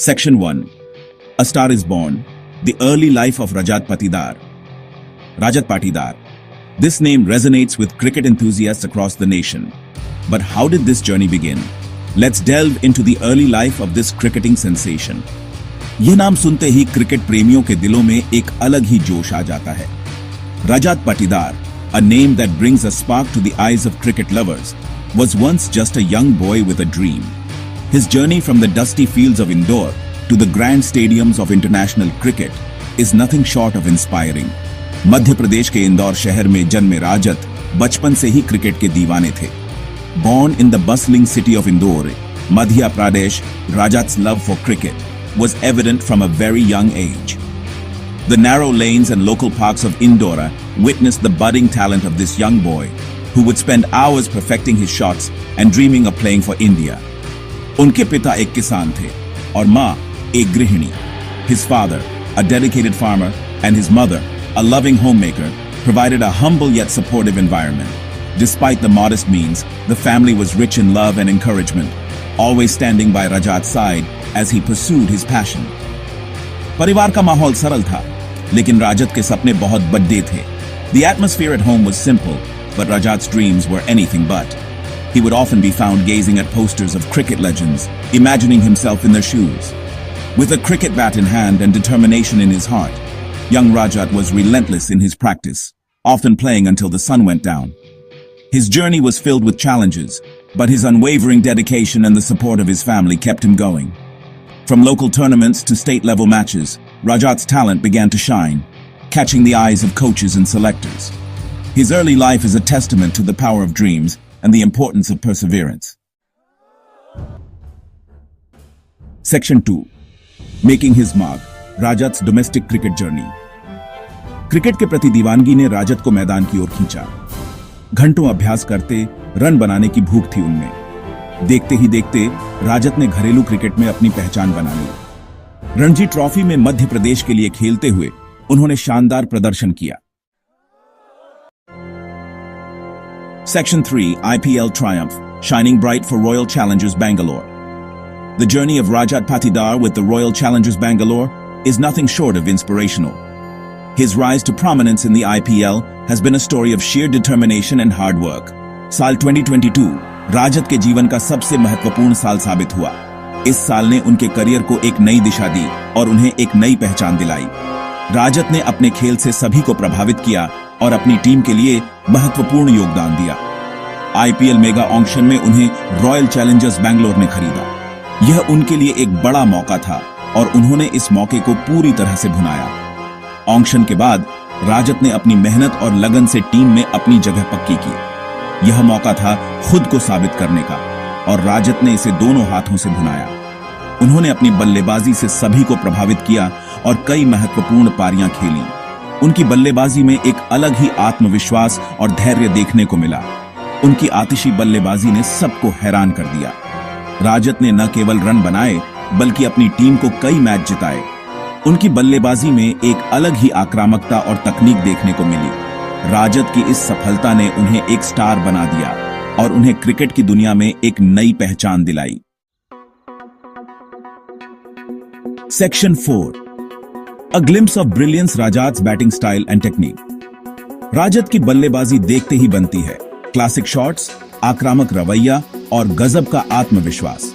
Section 1. A Star is Born. The Early Life of Rajat Patidar. Rajat Patidar. This name resonates with cricket enthusiasts across the nation. But how did this journey begin? Let's delve into the early life of this cricketing sensation. यह नाम सुनते ही cricket प्रेमियों के दिलों में एक अलग ही जोश आ जाता है. Rajat Patidar, a name that brings a spark to the eyes of cricket lovers, was once just a young boy with a dream. His journey from the dusty fields of Indore to the grand stadiums of international cricket is nothing short of inspiring. Madhya Pradesh के इंदौर शहर में जन्मे राजत बचपन से ही cricket के दीवाने थे. Born in the bustling city of Indore, Madhya Pradesh, Rajat's love for cricket was evident from a very young age. The narrow lanes and local parks of Indore witnessed the budding talent of this young boy, who would spend hours perfecting his shots and dreaming of playing for India. उनके पिता एक किसान थे और माँ एक गृहिणी. His father, a dedicated farmer, and his mother, a loving homemaker, provided a humble yet supportive environment. Despite the modest means, the family was rich in love and encouragement, always standing by Rajat's side as he pursued his passion. परिवार का माहौल सरल था, लेकिन राजत के सपने बहुत बड़े थे. The atmosphere at home was simple, but Rajat's dreams were anything but. He would often be found gazing at posters of cricket legends, imagining himself in their shoes. With a cricket bat in hand and determination in his heart, young Rajat was relentless in his practice, often playing until the sun went down. His journey was filled with challenges, but his unwavering dedication and the support of his family kept him going. From local tournaments to state-level matches, Rajat's talent began to shine, catching the eyes of coaches and selectors. His early life is a testament to the power of dreams and the importance of perseverance. Section 2. Making his mark. Rajat's domestic cricket journey. Cricket के प्रति दीवानगी ने राजत को मैदान की ओर खींचा. घंटों अभ्यास करते रन बनाने की भूख थी उनमें. देखते ही देखते राजत ने घरेलू क्रिकेट में अपनी पहचान बना ली. रणजी ट्रॉफी में मध्य प्रदेश के लिए खेलते हुए उन्होंने शानदार प्रदर्शन किया. Section 3. IPL Triumph, shining bright for Royal Challengers Bangalore. The journey of Rajat Patidar with the Royal Challengers Bangalore is nothing short of inspirational. His rise to prominence in the IPL has been a story of sheer determination and hard work. साल 2022 राजत के जीवन का सबसे महत्वपूर्ण साल साबित हुआ. इस साल ने उनके करियर को एक नई दिशा दी और उन्हें एक नई पहचान दिलाई. राजत ने अपने खेल से सभी को प्रभावित किया और अपनी टीम के लिए महत्वपूर्ण योगदान दिया. आईपीएल मेगा ऑक्शन में उन्हें रॉयल चैलेंजर्स बैंगलोर ने खरीदा. यह उनके लिए एक बड़ा मौका था और उन्होंने इस मौके को पूरी तरह से भुनाया. ऑक्शन के बाद राजत ने अपनी मेहनत और लगन से टीम में अपनी जगह पक्की की. यह मौका था खुद को साबित करने का और राजत ने इसे दोनों हाथों से भुनाया. उन्होंने अपनी बल्लेबाजी से सभी को प्रभावित किया और कई महत्वपूर्ण पारियां खेली. उनकी बल्लेबाजी में एक अलग ही आत्मविश्वास और धैर्य देखने को मिला. उनकी आतिशी बल्लेबाजी ने सबको हैरान कर दिया. राजत ने न केवल रन बनाए बल्कि अपनी टीम को कई मैच जिताए. उनकी बल्लेबाजी में एक अलग ही आक्रामकता और तकनीक देखने को मिली. राजत की इस सफलता ने उन्हें एक स्टार बना दिया और उन्हें क्रिकेट की दुनिया में एक नई पहचान दिलाई. Section 4. A glimpse of brilliance. Rajat's batting style and technique. राजत की बल्लेबाजी देखते ही बनती है. क्लासिक शॉट्स, आक्रामक रवैया और गजब का आत्मविश्वास.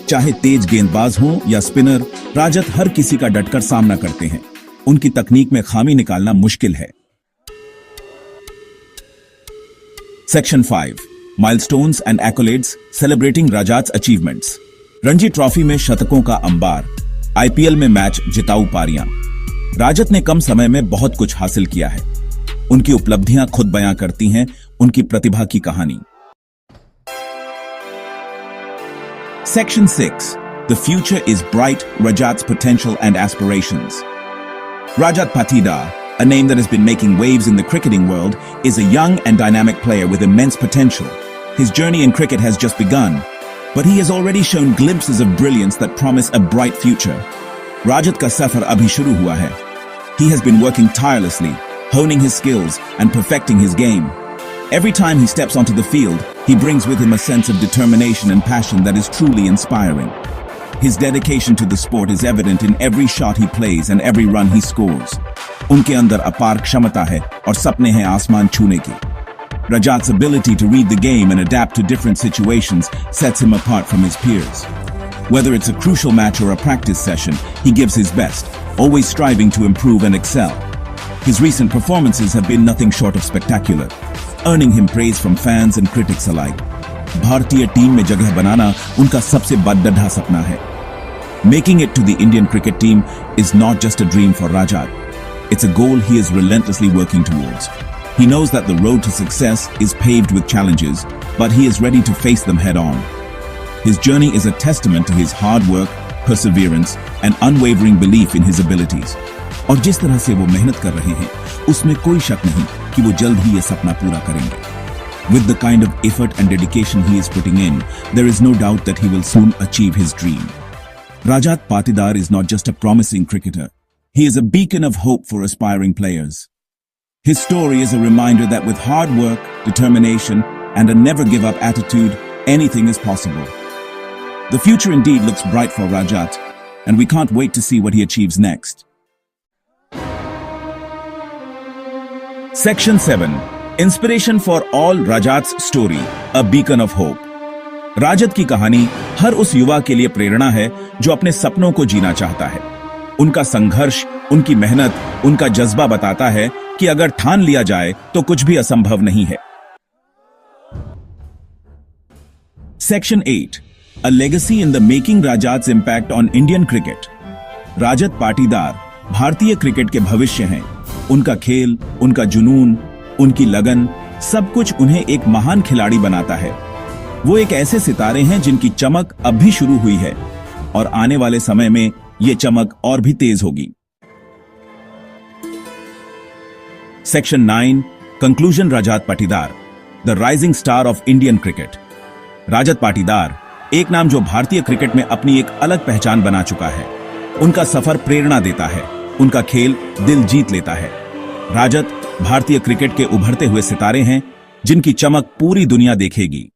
चाहे तेज गेंदबाज हो या स्पिनर, राजत हर किसी का डटकर सामना करते हैं. उनकी तकनीक में खामी निकालना मुश्किल है. Section 5. Milestones and accolades celebrating Rajat's achievements. Ranji trophy में शतकों का अंबार, आईपीएल में मैच जिताऊ पारियां. राजत ने कम समय में बहुत कुछ हासिल किया है. उनकी उपलब्धियां खुद बयां करती हैं उनकी प्रतिभा की कहानी. Section 6. The future is bright. Rajat's potential and aspirations. Rajat Patidar, a name that has been making waves in the cricketing world, is a young and dynamic player with immense potential. His journey in cricket has just begun, but he has already shown glimpses of brilliance that promise a bright future. Rajat ka safar abhi shuru hua hai. He has been working tirelessly, honing his skills and perfecting his game. Every time he steps onto the field, he brings with him a sense of determination and passion that is truly inspiring. His dedication to the sport is evident in every shot he plays and every run he scores. उनके अंदर अपार क्षमता है और सपने हैं आसमान छूने की. Rajat's ability to read the game and adapt to different situations sets him apart from his peers. Whether it's a crucial match or a practice session, he gives his best, always striving to improve and excel. His recent performances have been nothing short of spectacular, earning him praise from fans and critics alike. भारतीय team में जगह बनाना उनका सबसे बड़ा सपना है. Making it to the Indian cricket team is not just a dream for Rajat. It's a goal he is relentlessly working towards. He knows that the road to success is paved with challenges, but he is ready to face them head on. His journey is a testament to his hard work, perseverance, and unwavering belief in his abilities. और जिस तरह से वो मेहनत कर रहे हैं, उसमें कोई शक नहीं कि वो जल्द ही ये सपना पूरा करेंगे. With the kind of effort and dedication he is putting in, there is no doubt that he will soon achieve his dream. Rajat Patidar is not just a promising cricketer. He is a beacon of hope for aspiring players. His story is a reminder that with hard work, determination, and a never-give-up attitude, anything is possible. The future indeed looks bright for Rajat, and we can't wait to see what he achieves next. Section 7. Inspiration for all Rajat's story, a beacon of hope. राजत की कहानी हर उस युवा के लिए प्रेरणा है जो अपने सपनों को जीना चाहता है. उनका संघर्ष, उनकी मेहनत, उनका जज्बा बताता है कि अगर ठान लिया जाए तो कुछ भी असंभव नहीं है. Section 8. A legacy in the making Rajat's impact on Indian cricket. राजत पाटीदार भारतीय क्रिकेट के भविष्य हैं. उनका खेल, उनका जुनून, उनकी लगन, सब कुछ उन्हें एक महान खिलाड़ी बनाता है. वो एक ऐसे सितारे हैं जिनकी चमक अब भी शुरू हुई है और आने वाले समय में ये चमक और भी तेज होगी. Section 9. Conclusion. Rajat Patidar, the rising star of Indian cricket. राजत पाटीदार एक नाम जो भारतीय क्रिकेट में अपनी एक अलग पहचान बना चुका है. उनका सफर प्रेरणा देता है, उनका खेल दिल जीत लेता है. राजत भारतीय क्रिकेट के उभरते हुए सितारे हैं जिनकी चमक पूरी दुनिया देखेगी.